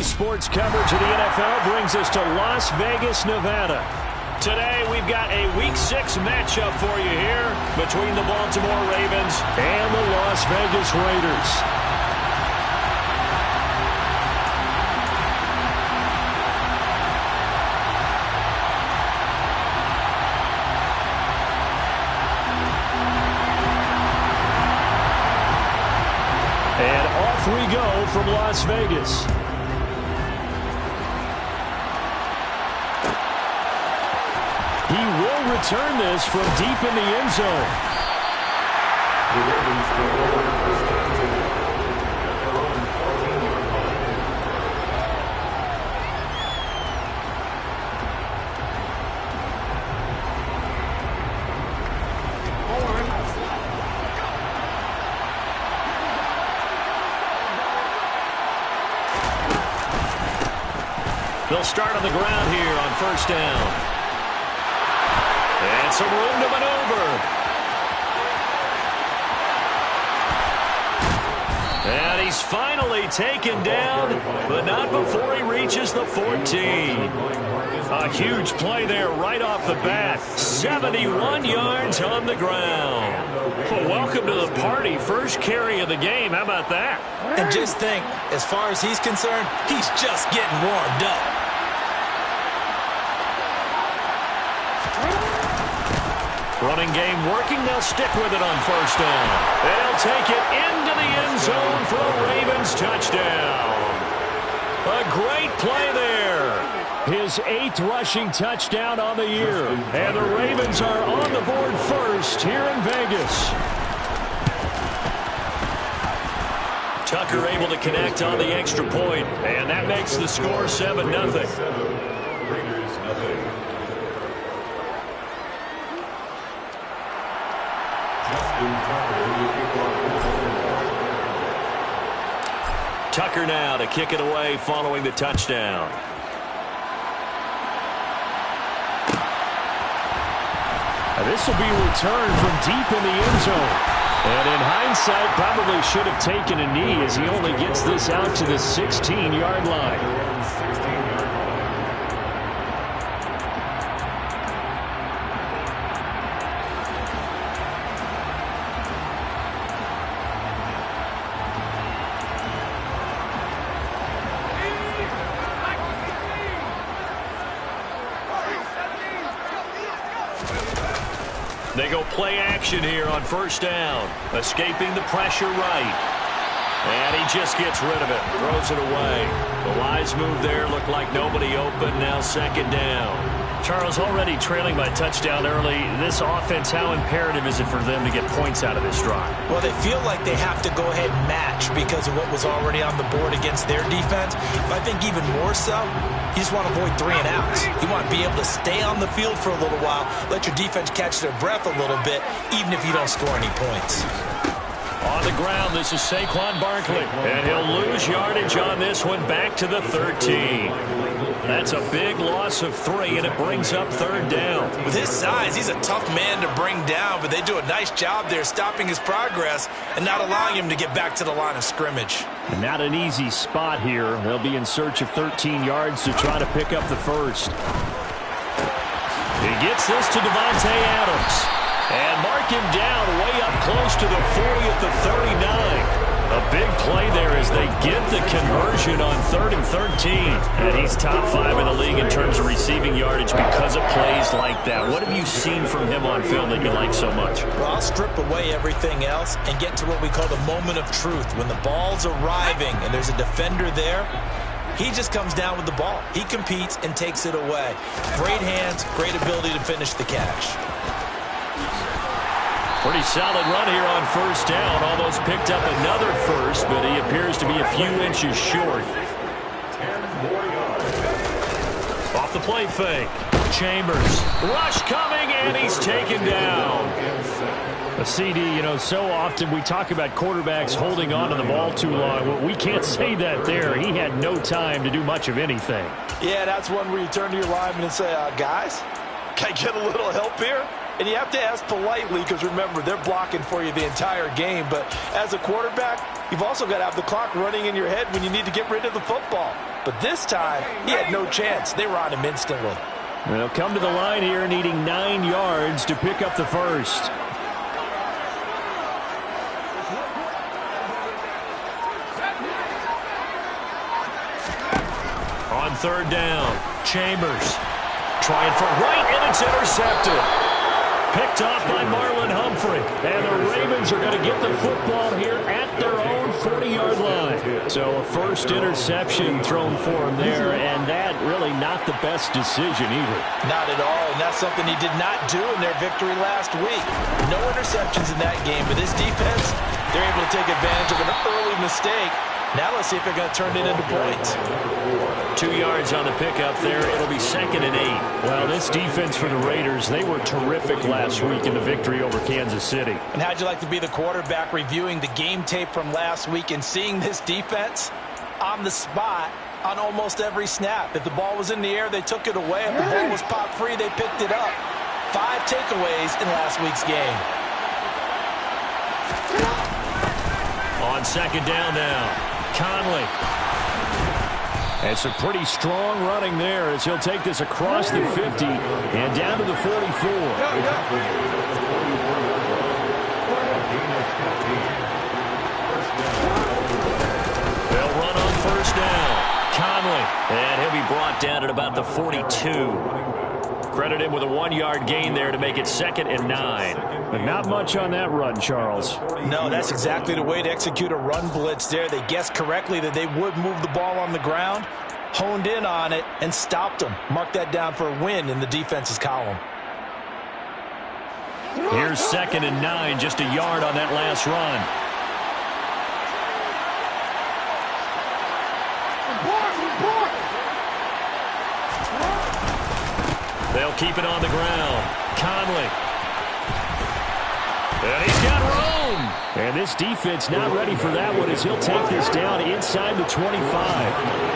sports coverage of the NFL brings us to Las Vegas, Nevada. Today, we've got a Week 6 matchup for you here between the Baltimore Ravens and the Las Vegas Raiders. And off we go from Las Vegas. He will return this from deep in the end zone. They'll start on the ground here on first down. And some room to maneuver. And he's finally taken down, but not before he reaches the 14. A huge play there right off the bat. 71 yards on the ground. Well, welcome to the party. First carry of the game. How about that? And just think, as far as he's concerned, he's just getting warmed up. Running game working. They'll stick with it on first down. They'll take it into the end zone for a Ravens touchdown. A great play there. His 8th rushing touchdown on the year. And the Ravens are on the board first here in Vegas. Tucker able to connect on the extra point. And that makes the score 7-0. Tucker now to kick it away following the touchdown. This will be returned from deep in the end zone. And in hindsight, probably should have taken a knee as he only gets this out to the 16-yard line. They go play action here on first down. Escaping the pressure right. And he just gets rid of it. Throws it away. The wise move there. Looked like nobody open. Now second down. Charles, already trailing by touchdown early. This offense, how imperative is it for them to get points out of this drive? Well, they feel like they have to go ahead and match because of what was already on the board against their defense. But I think even more so, you just want to avoid 3 and outs. You want to be able to stay on the field for a little while, let your defense catch their breath a little bit, even if you don't score any points. On the ground, this is Saquon Barkley. And he'll lose yardage on this one back to the 13. That's a big loss of 3, and it brings up third down. With his size, he's a tough man to bring down, but they do a nice job there stopping his progress and not allowing him to get back to the line of scrimmage. And not an easy spot here. They'll be in search of 13 yards to try to pick up the first. He gets this to Devontae Adams. And mark him down way up close to the 40 at the 39. A big play there as they get the conversion on 3rd and 13. And he's top 5 in the league in terms of receiving yardage because of plays like that. What have you seen from him on film that you like so much? Well, I'll strip away everything else and get to what we call the moment of truth. When the ball's arriving and there's a defender there, he just comes down with the ball. He competes and takes it away. Great hands, great ability to finish the catch. Pretty solid run here on first down. Almost picked up another first, but he appears to be a few inches short. Off the play fake. Chambers. Rush coming, and he's taken down. A CD, you know, so often we talk about quarterbacks holding on to the ball too long. Well, we can't say that there. He had no time to do much of anything. Yeah, that's one where you turn to your lineman and say, guys, can I get a little help here? And you have to ask politely because, remember, they're blocking for you the entire game. But as a quarterback, you've also got to have the clock running in your head when you need to get rid of the football. But this time, he had no chance. They were on him instantly. They'll come to the line here needing 9 yards to pick up the first. On third down, Chambers trying for right, and it's intercepted. Picked off by Marlon Humphrey. And the Ravens are going to get the football here at their own 40-yard line. So a first interception thrown for him there, and that really not the best decision either. Not at all, and that's something he did not do in their victory last week. No interceptions in that game, but this defense, they're able to take advantage of an early mistake. Now let's see if they're going to turn it into points. 2 yards on the pickup there. It'll be 2nd and 8. Well, this defense for the Raiders, they were terrific last week in the victory over Kansas City. And how'd you like to be the quarterback reviewing the game tape from last week and seeing this defense on the spot on almost every snap? If the ball was in the air, they took it away. If the ball was popped free, they picked it up. 5 takeaways in last week's game. On 2nd down now, Conley. And some pretty strong running there as he'll take this across the 50 and down to the 44. They'll run on first down. Conley. And he'll be brought down at about the 42. Credit him with a 1-yard gain there to make it 2nd and 9. But not much on that run, Charles. No, that's exactly the way to execute a run blitz there. They guessed correctly that they would move the ball on the ground, honed in on it, and stopped them. Mark that down for a win in the defense's column. Here's 2nd and 9, just a yard on that last run. They'll keep it on the ground. Conley. And he's got room. And this defense not ready for that one as he'll take this down inside the 25.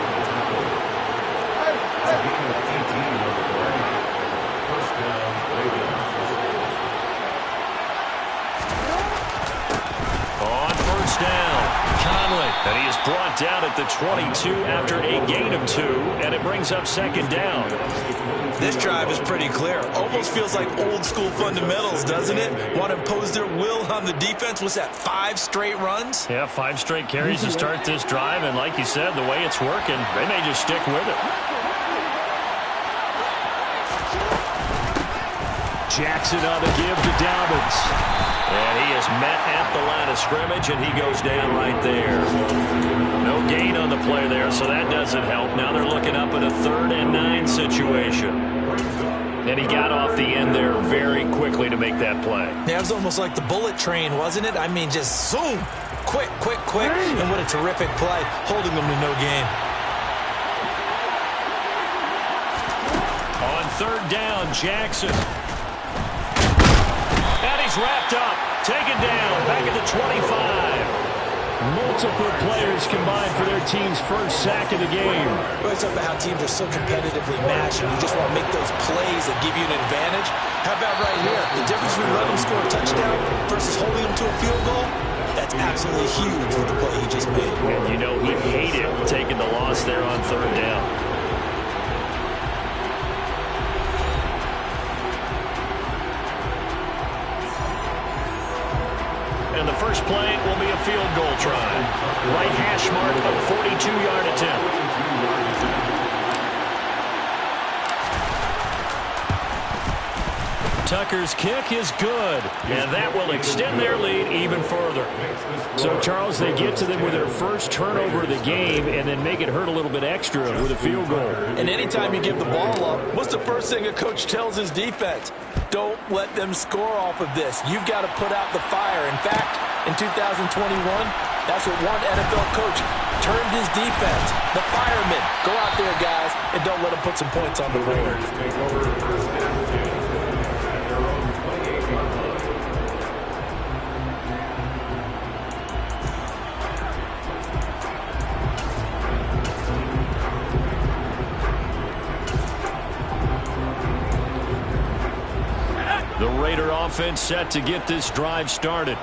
And he is brought down at the 22 after a gain of 2, and it brings up 2nd down. This drive is pretty clear. Almost feels like old school fundamentals, doesn't it? Want to impose their will on the defense. What's that, 5 straight runs? Yeah, 5 straight carries to start this drive, and like you said, the way it's working, they may just stick with it. Jackson on the give to Dobbins. And he is met at the line of scrimmage, and he goes down right there. No gain on the play there, so that doesn't help. Now they're looking up at a 3rd and 9 situation. And he got off the end there very quickly to make that play. Yeah, it was almost like the bullet train, wasn't it? I mean, just zoom. Quick, quick, quick. And what a terrific play, holding them to no gain. On 3rd down, Jackson. He's wrapped up, taken down, back at the 25. Multiple players combined for their team's first sack of the game. We always talk about how teams are so competitively matched, and you just want to make those plays that give you an advantage. How about right here? The difference between letting them score a touchdown versus holding them to a field goal, that's absolutely huge with the play he just made. And you know he hated taking the loss there on 3rd down. And the first play will be a field goal try. Right hash mark, a 42-yard attempt. Tucker's kick is good, and that will extend their lead even further. So, Charles, they get to them with their first turnover of the game and then make it hurt a little bit extra with a field goal. And anytime you give the ball up, what's the first thing a coach tells his defense? Don't let them score off of this. You've got to put out the fire. In fact, in 2021, that's what one NFL coach termed his defense. The firemen. Go out there, guys, and don't let them put some points on the board. The Raider offense set to get this drive started.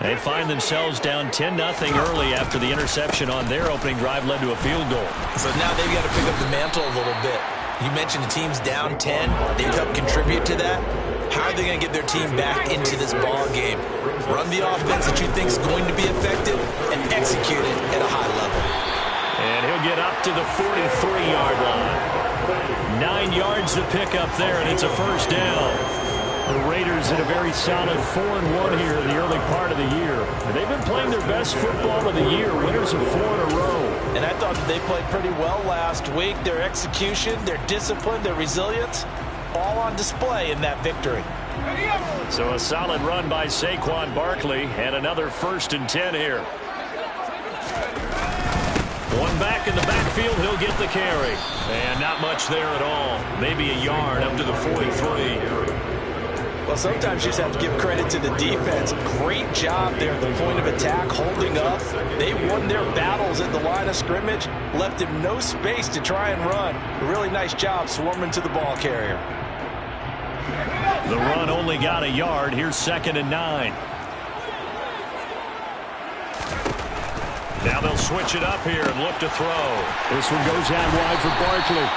They find themselves down 10-0 early after the interception on their opening drive led to a field goal. So now they've got to pick up the mantle a little bit. You mentioned the team's down 10. They've helped contribute to that. How are they going to get their team back into this ball game? Run the offense that you think is going to be effective and execute it at a high level. And he'll get up to the 43-yard line. 9 yards to pick up there, and it's a first down. The Raiders in a very solid 4-1 here in the early part of the year. They've been playing their best football of the year, winners of 4 in a row. And I thought that they played pretty well last week. Their execution, their discipline, their resilience, all on display in that victory. So a solid run by Saquon Barkley, and another 1st and 10 here. One back in the backfield, he'll get the carry. And not much there at all. Maybe a yard up to the 43. Well, sometimes you just have to give credit to the defense. Great job there at the point of attack, holding up. They won their battles at the line of scrimmage, left him no space to try and run. A really nice job swarming to the ball carrier. The run only got a yard. Here's 2nd and 9. Now they'll switch it up here and look to throw. This one goes out wide for Barkley.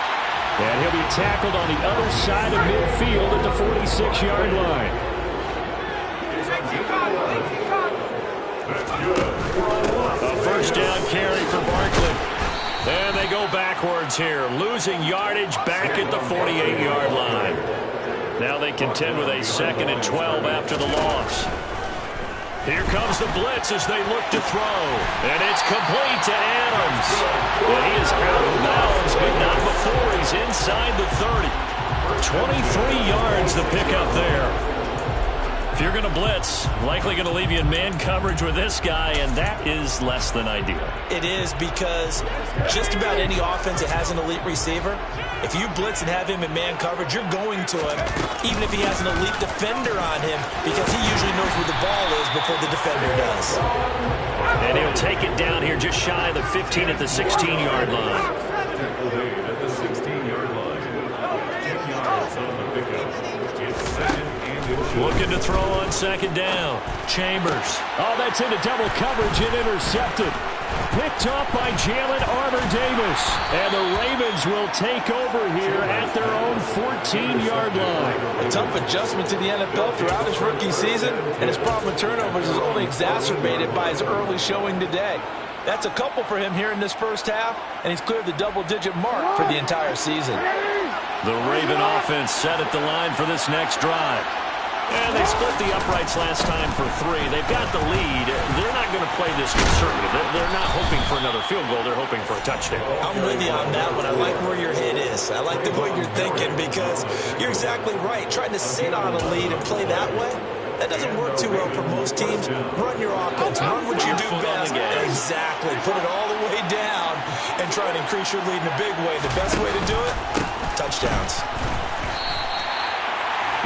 And he'll be tackled on the other side of midfield at the 46-yard line. A first down carry for Barkley. And they go backwards here, losing yardage back at the 48-yard line. Now they contend with a 2nd and 12 after the loss. Here comes the blitz as they look to throw. And it's complete to Adams. And he is out of bounds, but not before he's inside the 30. 23 yards to pick up there. If you're going to blitz, likely going to leave you in man coverage with this guy, and that is less than ideal. It is, because just about any offense that has an elite receiver, if you blitz and have him in man coverage, you're going to him, even if he has an elite defender on him, because he usually knows where the ball is before the defender does. And he'll take it down here just shy of the 15 at the 16-yard line. At the 16-yard line. 10 yards on the pickup. It's 2nd and inches. Looking to throw on 2nd down. Chambers. Oh, that's into double coverage and intercepted. Picked off by Jalen Armour-Davis. And the Ravens will take over here at their own 14-yard line. A tough adjustment to the NFL throughout his rookie season, and his problem with turnovers is only exacerbated by his early showing today. That's a couple for him here in this first half, and he's cleared the double-digit mark for the entire season. The Raven offense set at the line for this next drive. And they split the uprights last time for 3. They've got the lead. They're not going to play this conservative. They're not hoping for another field goal. They're hoping for a touchdown. I'm with you on that one. I like where your head is. I like the way you're thinking, because you're exactly right. Trying to sit on a lead and play that way, that doesn't work too well for most teams. Run your offense. Run what you do best. Exactly. Put it all the way down and try to increase your lead in a big way. The best way to do it, touchdowns.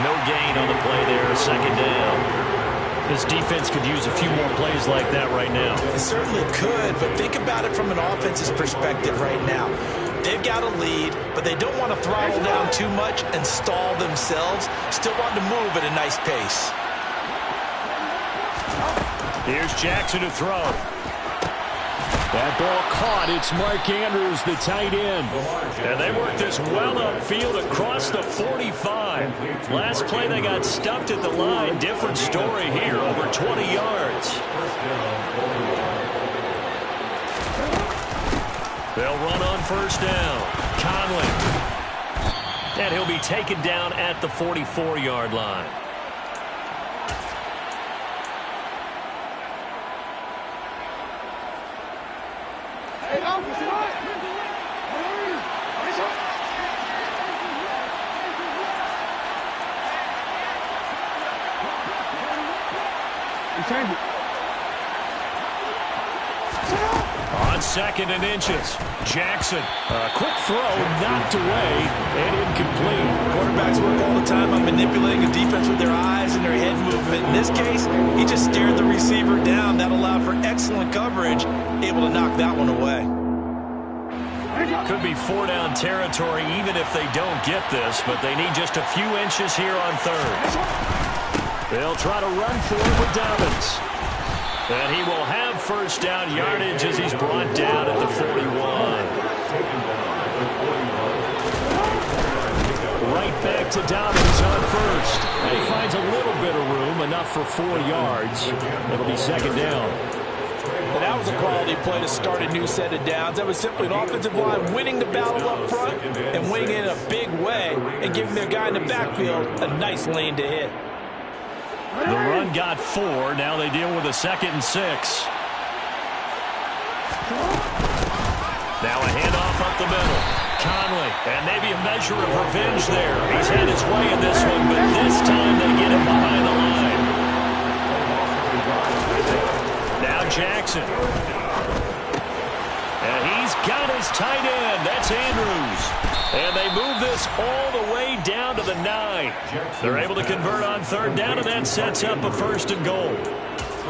No gain on the play there, 2nd down. This defense could use a few more plays like that right now. It certainly could, but think about it from an offense's perspective right now. They've got a lead, but they don't want to throttle down too much and stall themselves. Still want to move at a nice pace. Here's Jackson to throw. That ball caught. It's Mark Andrews, the tight end. And they worked this well upfield across the 45. Last play they got stuffed at the line. Different story here, over 20 yards. They'll run on 1st down. Conley. And he'll be taken down at the 44-yard line. On 2nd and inches, Jackson. A quick throw, knocked away, and incomplete. Quarterbacks work all the time on manipulating a defense with their eyes and their head movement. In this case, he just stared the receiver down. That allowed for excellent coverage, able to knock that one away. Could be 4-down territory even if they don't get this, but they need just a few inches here on 3rd. They'll try to run for it with Dobbins. And he will have first down yardage as he's brought down at the 41. Right back to Dobbins on first. And he finds a little bit of room, enough for 4 yards. It'll be second down. And that was a quality play to start a new set of downs. That was simply an offensive line winning the battle up front and winning it in a big way and giving their guy in the backfield a nice lane to hit. The run got 4. Now they deal with a 2nd and 6. Now a handoff up the middle. Conley, and maybe a measure of revenge there. He's had his way in this one, but this time they get him behind the line. Now Jackson. And he's got his tight end. That's Andrews. And they move this all the way down to the 9. They're able to convert on 3rd down, and that sets up a 1st and goal.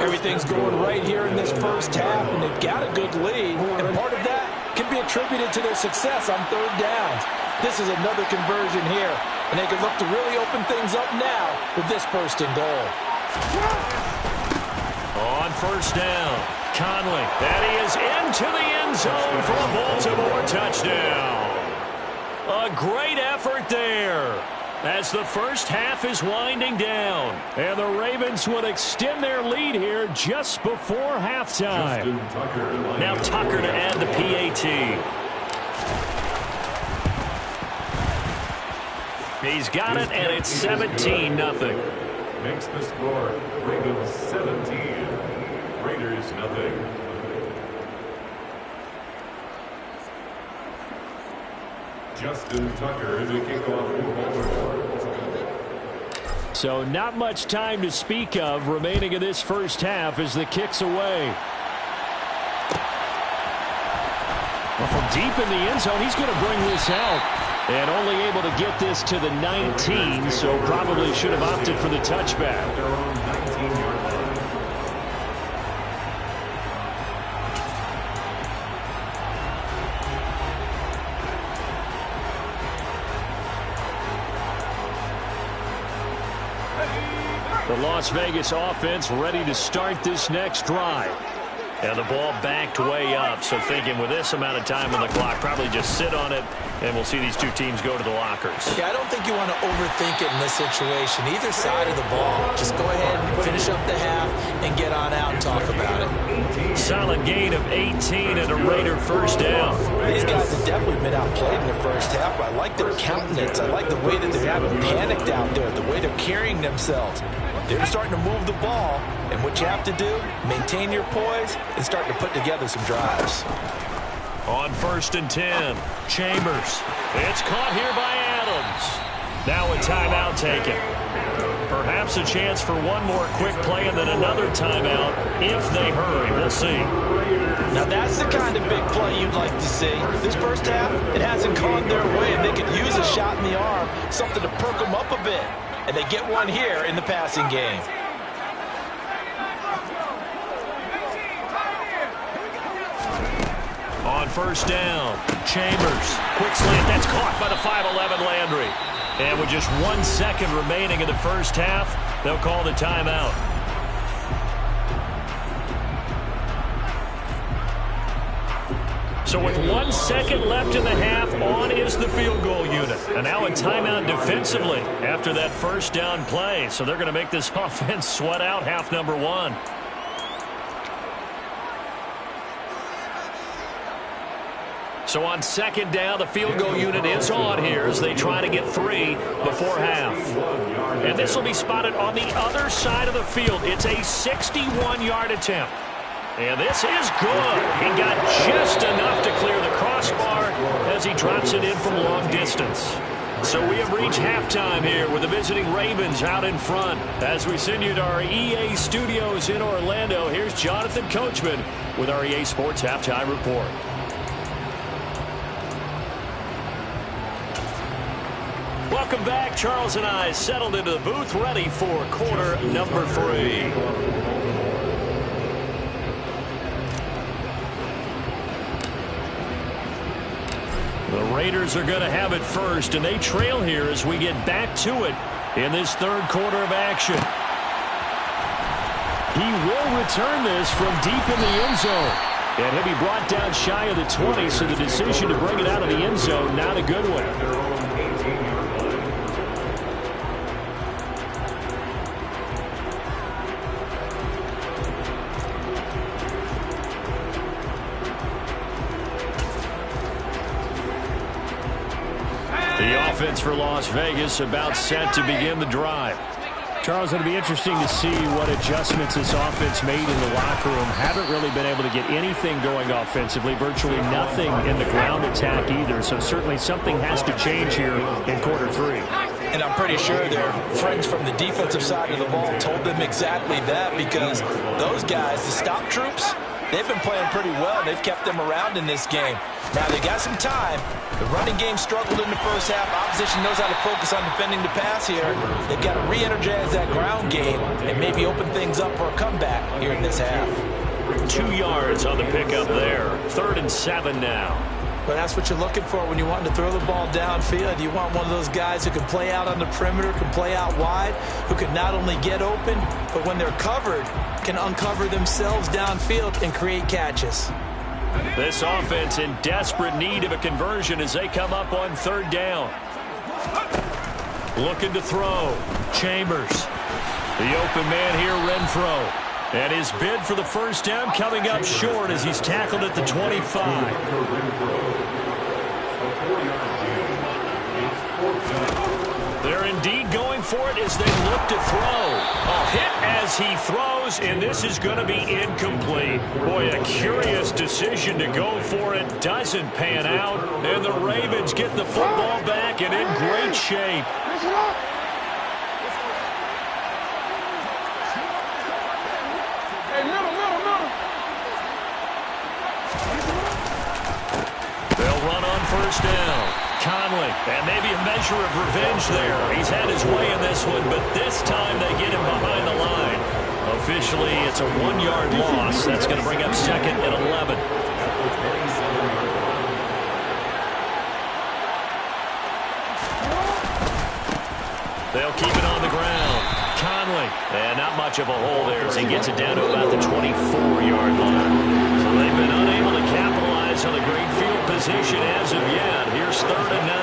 Everything's going right here in this first half, and they've got a good lead. And part of that can be attributed to their success on 3rd downs. This is another conversion here, and they can look to really open things up now with this 1st and goal. On 1st down, Conley. And he is into the end zone for a Baltimore touchdown. A great effort there as the first half is winding down. And the Ravens would extend their lead here just before halftime. Now Tucker to add the PAT. He's got it, and it's 17-0. Makes the score Ravens 17, Raiders nothing. Justin Tucker in the kickoff for Baltimore. So not much time to speak of remaining in this first half as the kick's away. Well, from deep in the end zone, he's going to bring this out. And only able to get this to the 19, so probably should have opted for the touchback. Their own 19-yard line. The Las Vegas offense ready to start this next drive. And the ball backed way up, so thinking with this amount of time on the clock, probably just sit on it, and we'll see these two teams go to the lockers. Yeah, I don't think you want to overthink it in this situation. Either side of the ball. Just go ahead and finish up the half and get on out and talk about it. Solid gain of 18 and a Raider first down. These guys have definitely been outplayed in the first half, but I like their countenance. I like the way that they haven't panicked out there, the way they're carrying themselves. They're starting to move the ball, and what you have to do, maintain your poise and start to put together some drives. On 1st and 10, Chambers. It's caught here by Adams. Now a timeout taken. Perhaps a chance for one more quick play and then another timeout if they hurry. We'll see. Now that's the kind of big play you'd like to see. This first half, it hasn't gone their way, and they could use a shot in the arm, something to perk them up a bit. And they get one here in the passing game. On 1st down, Chambers. Quick slant, that's caught by the 5'11 Landry. And with just 1 second remaining in the first half, they'll call the timeout. So with 1 second left in the half, on is the field goal unit. And now a timeout defensively after that first down play. So they're going to make this offense sweat out half number 1. So on 2nd down, the field goal unit is on here as they try to get 3 before half. And this will be spotted on the other side of the field. It's a 61-yard attempt. And this is good. He got just enough to clear the crossbar as he drops it in from long distance. So we have reached halftime here with the visiting Ravens out in front. As we send you to our EA studios in Orlando, here's Jonathan Coachman with our EA Sports Halftime Report. Welcome back. Charles and I settled into the booth ready for quarter number 3. The Raiders are going to have it first, and they trail here as we get back to it in this 3rd quarter of action. He will return this from deep in the end zone. And he'll be brought down shy of the 20, so the decision to bring it out of the end zone, not a good one. Their own 18-yard line. The offense for Las Vegas about set to begin the drive. Charles, it'll be interesting to see what adjustments this offense made in the locker room. Haven't really been able to get anything going offensively, virtually nothing in the ground attack either. So certainly something has to change here in quarter three. And I'm pretty sure their friends from the defensive side of the ball told them exactly that, because those guys, the stop troops, they've been playing pretty well. They've kept them around in this game. Now they got some time. The running game struggled in the first half. Opposition knows how to focus on defending the pass here. They've got to re-energize that ground game and maybe open things up for a comeback here in this half. 2 yards on the pickup there. 3rd and 7 now. But that's what you're looking for when you want to throw the ball downfield. You want one of those guys who can play out on the perimeter, can play out wide, who can not only get open, but when they're covered, can uncover themselves downfield and create catches. This offense in desperate need of a conversion as they come up on 3rd down. Looking to throw. Chambers. The open man here, Renfro. And his bid for the first down coming up short as he's tackled at the 25. They're indeed going for it as they look to throw. A hit as he throws, and this is going to be incomplete. Boy, a curious decision to go for it. Doesn't pan out, and the Ravens get the football back and in great shape. They'll run on first down. Conley, and maybe a measure of revenge there. He's had his way in this one, but this time they get him behind the line. Officially, it's a 1-yard loss. That's going to bring up 2nd and 11. They'll keep it on the ground. Conley, and not much of a hole there as he gets it down to about the 24-yard line. So they've been unable to capitalize on a great field position as of yet. Here's 3rd and 9.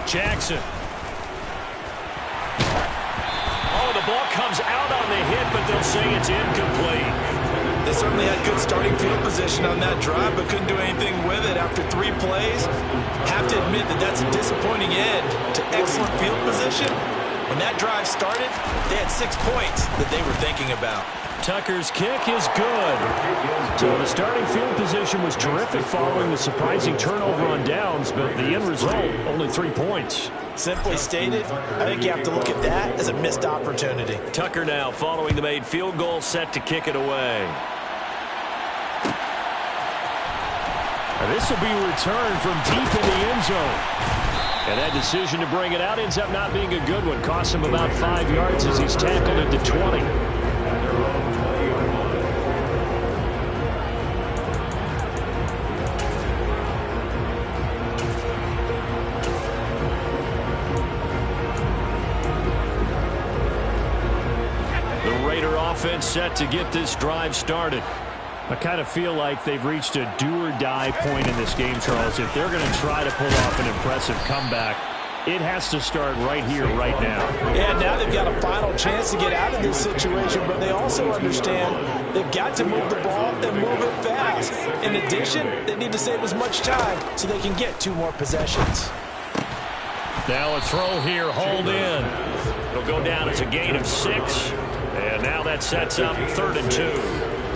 Jackson. Oh, the ball comes out on the hit, but they'll say it's incomplete. They certainly had good starting field position on that drive, but couldn't do anything with it after 3 plays. Have to admit that that's a disappointing end to excellent field position. When that drive started, they had 6 points that they were thinking about. Tucker's kick is good. So the starting field position was terrific following the surprising turnover on downs, but the end result, only 3 points. Simply stated, I think you have to look at that as a missed opportunity. Tucker now following the made field goal, set to kick it away. This will be returned from deep in the end zone. And that decision to bring it out ends up not being a good one. Costs him about 5 yards as he's tackled at the 20. The Raider offense set to get this drive started. I kind of feel like they've reached a do-or-die point in this game, Charles. If they're going to try to pull off an impressive comeback, it has to start right here, right now. Yeah, now they've got a final chance to get out of this situation, but they also understand they've got to move the ball and move it fast. In addition, they need to save as much time so they can get 2 more possessions. Now a throw here, hauled in. It'll go down as a gain of 6, and now that sets up 3rd and 2.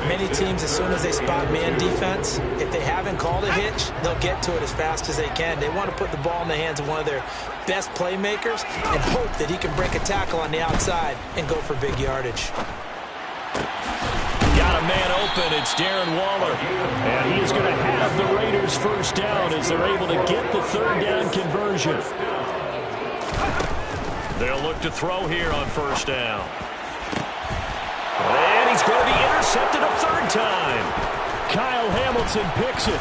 Many teams, as soon as they spot man defense, if they haven't called a hitch, they'll get to it as fast as they can. They want to put the ball in the hands of one of their best playmakers and hope that he can break a tackle on the outside and go for big yardage. Got a man open. It's Darren Waller. And he is going to have the Raiders first down as they're able to get the 3rd down conversion. They'll look to throw here on first down. And he's going to be intercepted a third time. Kyle Hamilton picks it.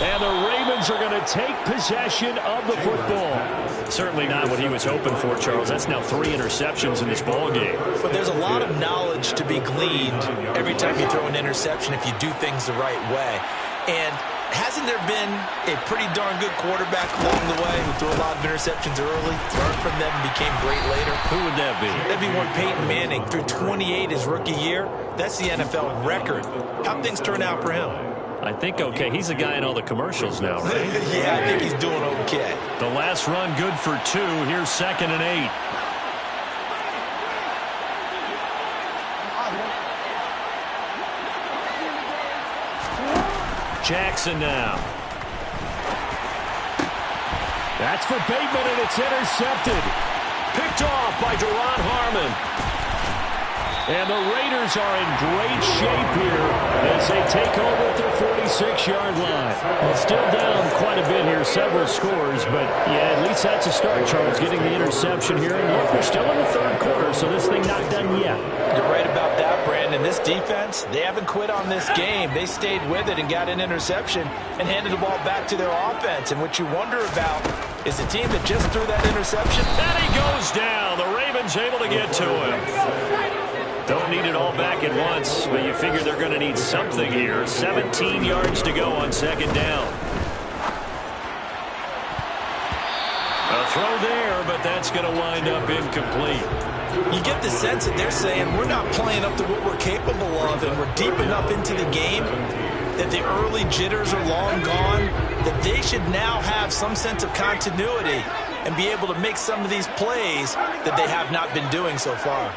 And the Ravens are going to take possession of the football. Certainly not what he was hoping for, Charles. That's now 3 interceptions in this ball game. But there's a lot of knowledge to be gleaned every time you throw an interception if you do things the right way. And hasn't there been a pretty darn good quarterback along the way who threw a lot of interceptions early, learned from them, and became great later? Who would that be? That'd be one Peyton Manning. Threw 28 his rookie year. That's the NFL record. How'd things turn out for him? I think okay. He's a guy in all the commercials now, right? Yeah, I think he's doing okay. The last run good for 2. Here's 2nd and 8. Jackson now. That's for Bateman, and it's intercepted. Picked off by Duron Harmon. And the Raiders are in great shape here as they take over at their 46-yard line. Well, still down quite a bit here, several scores, but yeah, at least that's a start, Charles, getting the interception here. And look, we're still in the third quarter, so this thing not done yet. You're right about that, Brandon. This defense, they haven't quit on this game. They stayed with it and got an interception and handed the ball back to their offense. And what you wonder about is the team that just threw that interception. And he goes down. The Ravens able to get to him. Don't need it all back at once, but you figure they're going to need something here. 17 yards to go on 2nd down. A throw there, but that's going to wind up incomplete. You get the sense that they're saying we're not playing up to what we're capable of, and we're deep enough into the game that the early jitters are long gone, that they should now have some sense of continuity and be able to make some of these plays that they have not been doing so far.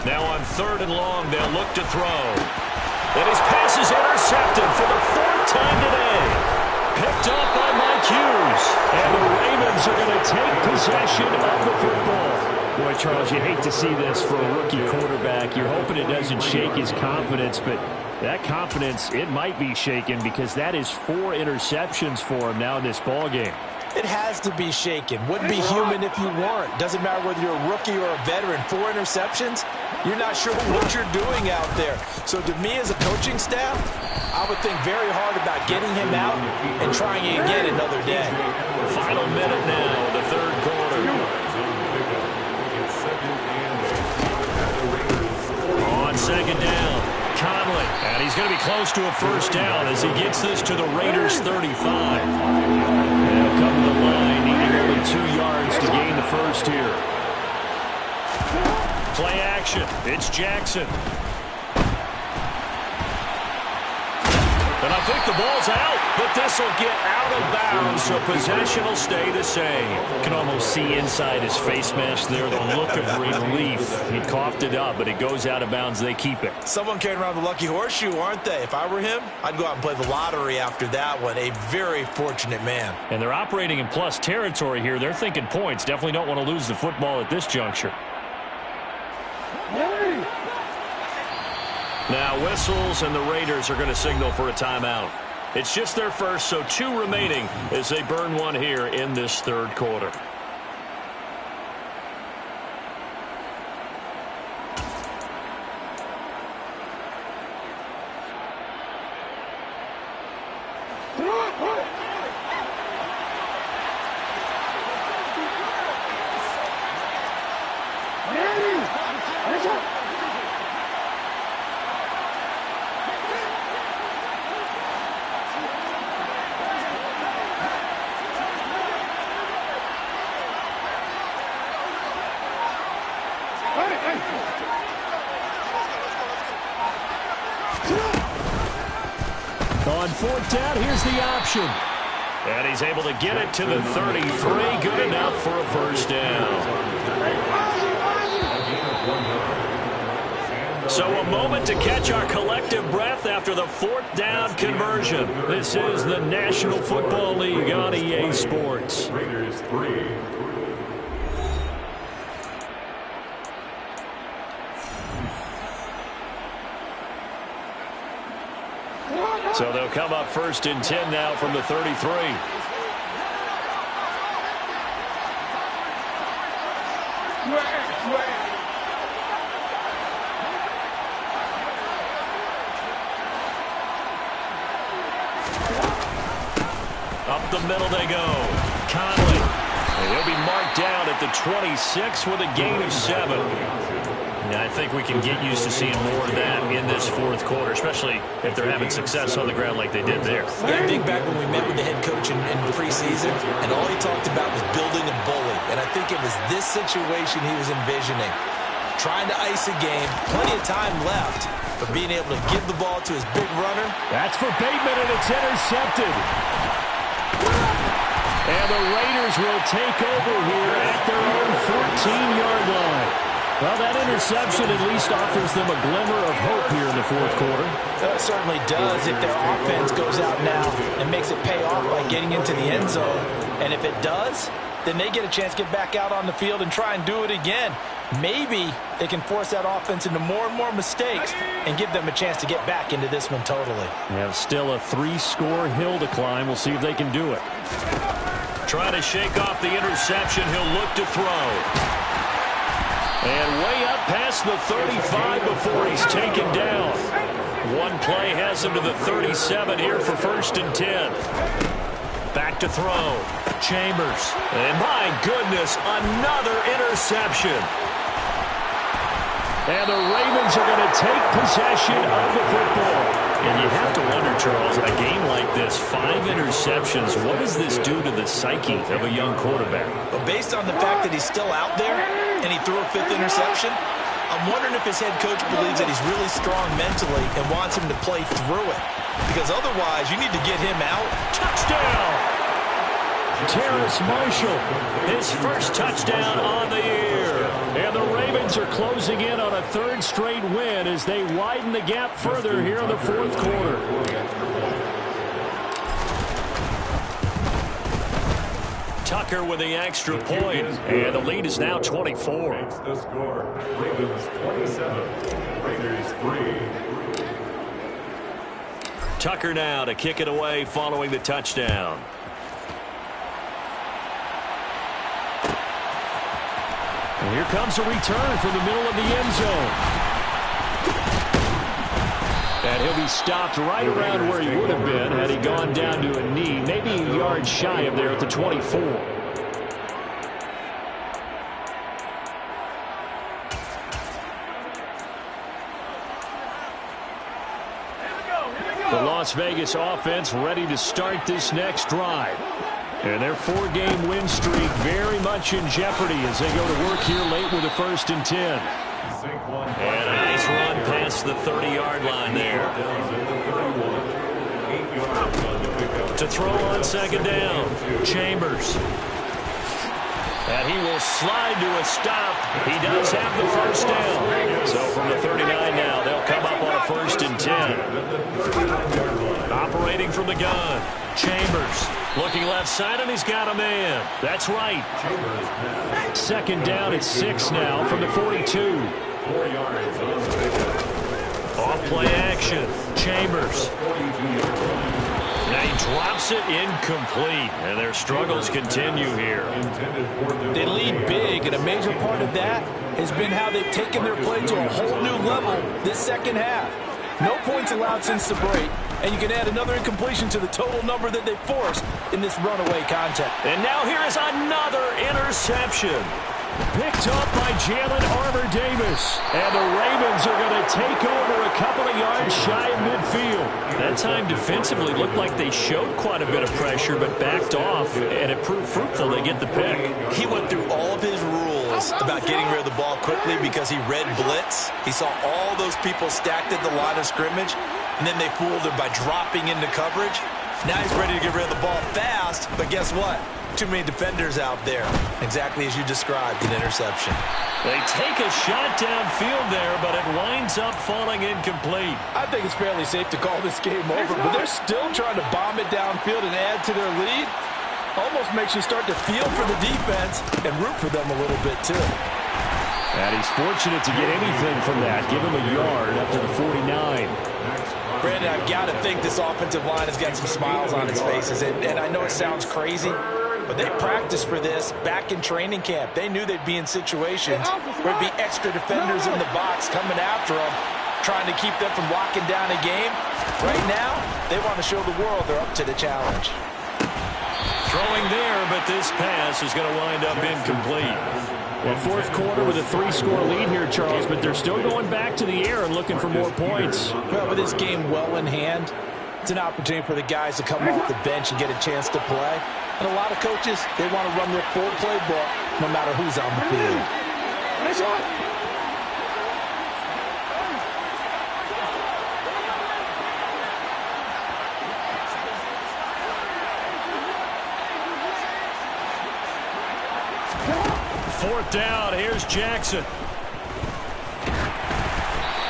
Now on 3rd and long, they'll look to throw. And his pass is intercepted for the 4th time today. Picked up by Mike Hughes. And the Ravens are going to take possession of the football. Boy, Charles, you hate to see this for a rookie quarterback. You're hoping it doesn't shake his confidence, but that confidence, it might be shaken because that is 4 interceptions for him now in this ball game. It has to be shaken. Wouldn't be human if you weren't. Doesn't matter whether you're a rookie or a veteran. 4 interceptions, you're not sure what you're doing out there. So to me as a coaching staff, I would think very hard about getting him out and trying again another day. Final minute now in the 3rd quarter. On 2nd down, Conley. And he's going to be close to a first down as he gets this to the Raiders' 35. They'll come to the line, needing only 2 yards to gain the first here. Play action. It's Jackson. And I think the ball's out, but this will get out of bounds, so possession will stay the same. You can almost see inside his face mask there the look of relief. He coughed it up, but it goes out of bounds. They keep it. Someone carrying around the lucky horseshoe, aren't they? If I were him, I'd go out and play the lottery after that one. A very fortunate man. And they're operating in plus territory here. They're thinking points. Definitely don't want to lose the football at this juncture. Now whistles, and the Raiders are going to signal for a timeout. It's just their first, so 2 remaining as they burn one here in this 3rd quarter. On 4th down, here's the option. And he's able to get it to the 33. Good enough for a first down. So a moment to catch our collective breath after the 4th down conversion. This is the National Football League on EA Sports. Raiders 3. So they'll come up 1st and 10 now from the 33. Up the middle they go. Conley. And he'll be marked down at the 26 with a gain of 7. Yeah, I think we can get used to seeing more of that in this fourth quarter, especially if they're having success on the ground like they did there. Yeah, I think back when we met with the head coach in preseason, and all he talked about was building a bully. And I think it was this situation he was envisioning. Trying to ice a game, plenty of time left, but being able to give the ball to his big runner. That's for Bateman, and it's intercepted. And the Raiders will take over here at their own 14-yard line. Well, that interception at least offers them a glimmer of hope here in the fourth quarter. It certainly does if their offense goes out now and makes it pay off by getting into the end zone. And if it does, then they get a chance to get back out on the field and try and do it again. Maybe they can force that offense into more and more mistakes and give them a chance to get back into this one totally. They have still a 3-score hill to climb. We'll see if they can do it. Trying to shake off the interception. He'll look to throw. And way up past the 35 before he's taken down. One play has him to the 37 here for 1st and 10. Back to throw. Chambers. And my goodness, another interception. And the Ravens are going to take possession of the football. And you have to wonder, Charles, in a game like this, 5 interceptions, what does this do to the psyche of a young quarterback? But based on the fact that he's still out there and he threw a 5th interception, I'm wondering if his head coach believes that he's really strong mentally and wants him to play through it. Because otherwise, you need to get him out. Touchdown! Terrace Marshall, his first touchdown on the year. And the Ravens are closing in on a 3rd straight win as they widen the gap further here in the fourth quarter. Tucker with the extra point, and the lead is now 24. Makes the score. Ravens 27, Raiders 3. Tucker now to kick it away following the touchdown. And here comes a return from the middle of the end zone. And he'll be stopped right around where he would have been had he gone down to a knee, maybe a yard shy of there at the 24. The Las Vegas offense ready to start this next drive. And their 4-game win streak very much in jeopardy as they go to work here late with a 1st and 10. And a nice run past the 30-yard line there. To throw on 2nd down, Chambers. And he will slide to a stop. He does have the 1st down. So from the 39 now, they'll come up on a 1st and 10. Operating from the gun, Chambers. Looking left side, and he's got a man. That's right. 2nd down at 6 now from the 42. Off play action. Chambers. Now he drops it incomplete. And their struggles continue here. They lead big, and a major part of that has been how they've taken their play to a whole new level this second half. No points allowed since the break, and you can add another incompletion to the total number that they forced in this runaway contest. And now here is another interception. Picked up by Jalen Armour-Davis. And the Ravens are going to take over a couple of yards shy of midfield. That time defensively looked like they showed quite a bit of pressure but backed off, and it proved fruitful. They get the pick. He went through all of his rules about getting rid of the ball quickly because he read blitz. He saw all those people stacked at the line of scrimmage, and then they fooled him by dropping into coverage. Now he's ready to get rid of the ball fast, but guess what? Too many defenders out there. Exactly as you described, an interception. They take a shot downfield there, but it winds up falling incomplete. I think it's fairly safe to call this game over, but they're still trying to bomb it downfield and add to their lead. Almost makes you start to feel for the defense and root for them a little bit, too. And he's fortunate to get anything from that. Give him a yard up to the 49. Brandon, I've got to think this offensive line has got some smiles on its faces. And I know it sounds crazy, but they practiced for this back in training camp. They knew they'd be in situations where there'd be extra defenders in the box coming after them, trying to keep them from locking down a game. Right now, they want to show the world they're up to the challenge. Throwing there, but this pass is going to wind up incomplete. Well, fourth quarter with a 3-score lead here, Charles, but they're still going back to the air and looking for more points. Well, with this game well in hand, it's an opportunity for the guys to come off the bench and get a chance to play. And a lot of coaches, they want to run their full playbook no matter who's on the field. Fourth down, here's Jackson.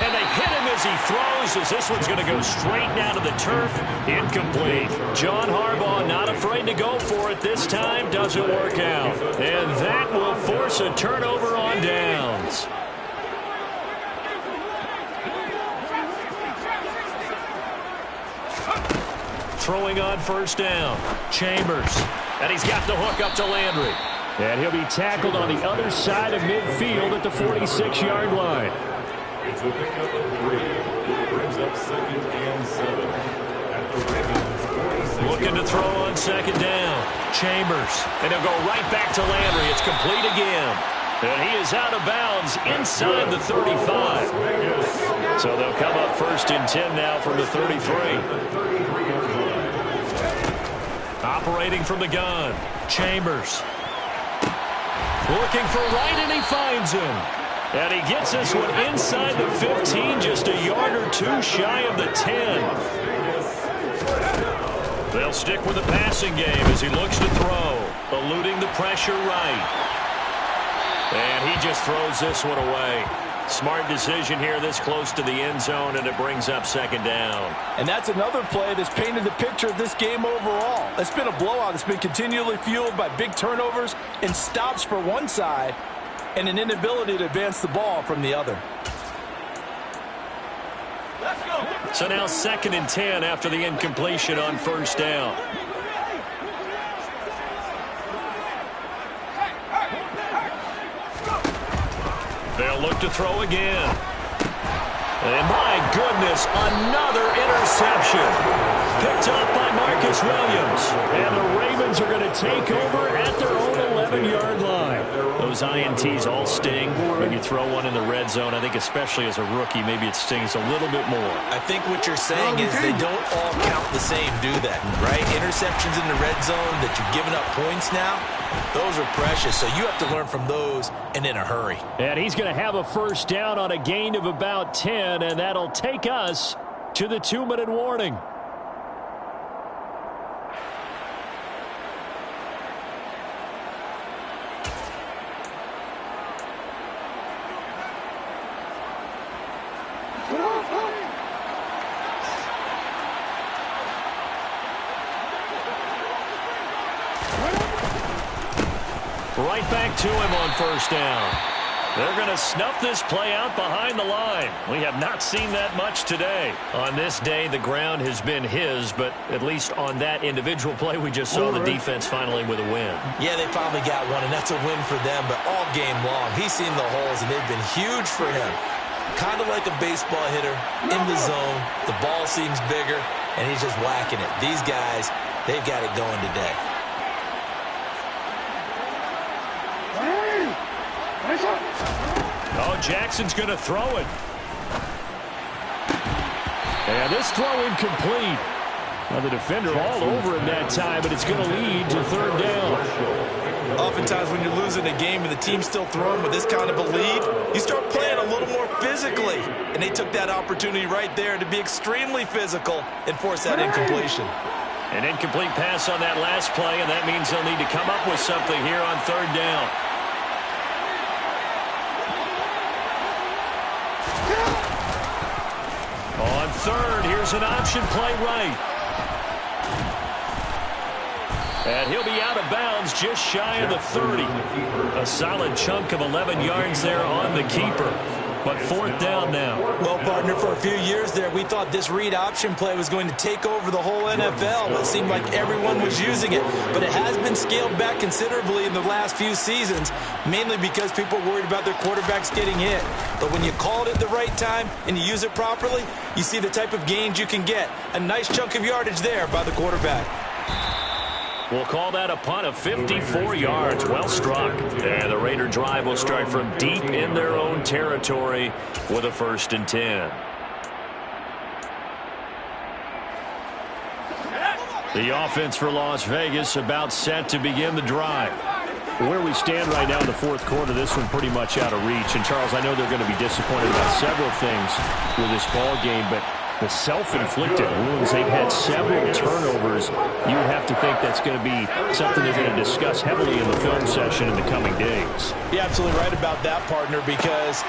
And they hit him as he throws, as this one's going to go straight down to the turf. Incomplete. John Harbaugh not afraid to go for it this time. Doesn't work out. And that will force a turnover on downs. Throwing on first down. Chambers. And he's got the hook up to Landry. And he'll be tackled on the other side of midfield at the 46-yard line. It's a pickup of 3. Brings up 2nd and 7. At the Ravens 46. Looking to throw on second down. Chambers. And he'll go right back to Landry. It's complete again. And he is out of bounds inside the 35. So they'll come up 1st and 10 now from the 33. Operating from the gun. Chambers. Looking for right, and he finds him. And he gets this one inside the 15, just a yard or two shy of the 10. They'll stick with the passing game as he looks to throw. Eluding the pressure right. And he just throws this one away. Smart decision here this close to the end zone, and it brings up 2nd down. And that's another play that's painted the picture of this game overall. It's been a blowout. It's been continually fueled by big turnovers and stops for one side and an inability to advance the ball from the other. Let's go. So now 2nd and 10 after the incompletion on first down. They'll look to throw again. And my goodness, another interception. Picked up by Marcus Williams. And the Ravens are going to take over at their own 11-yard line. Those INTs all sting when you throw one in the red zone. I think especially as a rookie, maybe it stings a little bit more. I think what you're saying is they don't all count the same, do they? Right? Interceptions in the red zone that you've given up points now, those are precious. So you have to learn from those and in a hurry. And he's going to have a first down on a gain of about 10, and that'll take us to the 2-minute warning. Right back to him on first down. They're going to snuff this play out behind the line. We have not seen that much today. On this day, the ground has been his, but at least on that individual play, we just saw the defense finally with a win. Yeah, they finally got one, and that's a win for them, but all game long, he's seen the holes, and they've been huge for him. Kind of like a baseball hitter in the zone. The ball seems bigger, and he's just whacking it. These guys, they've got it going today. Oh, Jackson's going to throw it. And this throw incomplete. Now the defender all over him that time, but it's going to lead to 3rd down. Oftentimes when you're losing a game and the team's still throwing with this kind of a lead, you start playing a little more physically. And they took that opportunity right there to be extremely physical and force that incompletion. An incomplete pass on that last play, and that means they'll need to come up with something here on 3rd down. On 3rd, here's an option play right. And he'll be out of bounds just shy of the 30. A solid chunk of 11 yards there on the keeper. But 4th down now. Well, partner, for a few years there, we thought this read option play was going to take over the whole NFL. It seemed like everyone was using it. But it has been scaled back considerably in the last few seasons, mainly because people are worried about their quarterbacks getting hit. But when you call it at the right time and you use it properly, you see the type of gains you can get. A nice chunk of yardage there by the quarterback. We'll call that a punt of 54 yards. Well struck. And the Raider drive will start from deep in their own territory with a 1st and 10. The offense for Las Vegas about set to begin the drive. Where we stand right now in the 4th quarter, this one pretty much out of reach. And, Charles, I know they're going to be disappointed about several things with this ball game, but the self-inflicted wounds, they've had several turnovers. You would have to think that's going to be something they're going to discuss heavily in the film session in the coming days. You're absolutely right about that, partner, because...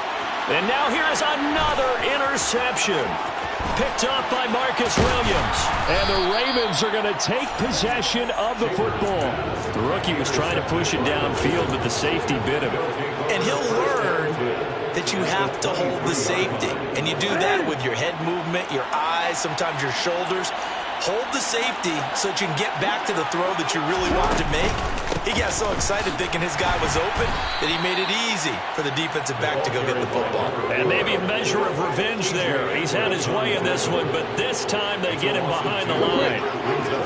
And now here is another interception. Picked up by Marcus Williams. And the Ravens are going to take possession of the football. The rookie was trying to push it downfield, but the safety bit him. And he'll learn that you have to hold the safety. And you do that with your head movement, your eyes, sometimes your shoulders. Hold the safety so that you can get back to the throw that you really want to make. He got so excited thinking his guy was open that he made it easy for the defensive back to go get the football. And maybe a measure of revenge there. He's had his way in this one, but this time they get him behind the line.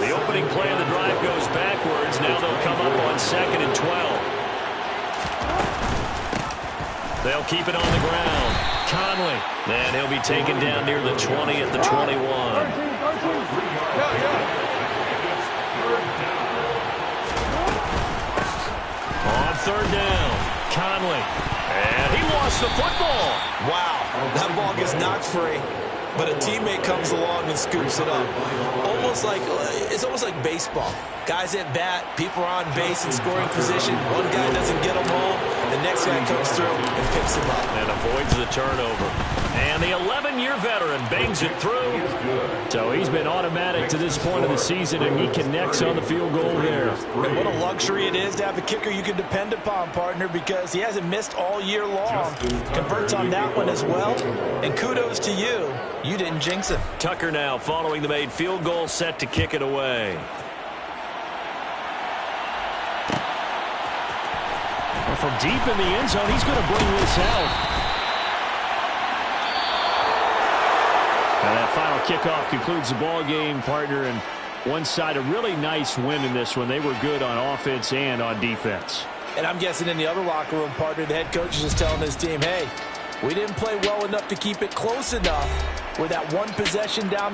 The opening play of the drive goes backwards. Now they'll come up on 2nd and 12. They'll keep it on the ground. Conley. And he'll be taken down near the 20 at the 21. On 3rd down, Conley. And he lost the football. Wow, that ball gets knocked free. But a teammate comes along and scoops it up. It's almost like baseball. Guys at bat, people are on base in scoring position. One guy doesn't get them home. The next guy comes through and picks him up. And avoids the turnover. And the 11-year veteran bangs it through. So he's been automatic to this point of the season, and he connects on the field goal there. And what a luxury it is to have a kicker you can depend upon, partner, because he hasn't missed all year long. Converts on that one as well. And kudos to you. You didn't jinx him. Tucker now following the made field goal, set to kick it away. Well, from deep in the end zone, he's going to bring this out. And that final kickoff concludes the ball game, partner, and one side a really nice win in this one. They were good on offense and on defense. And I'm guessing in the other locker room, partner, the head coach is just telling his team, hey, we didn't play well enough to keep it close enough with that one possession down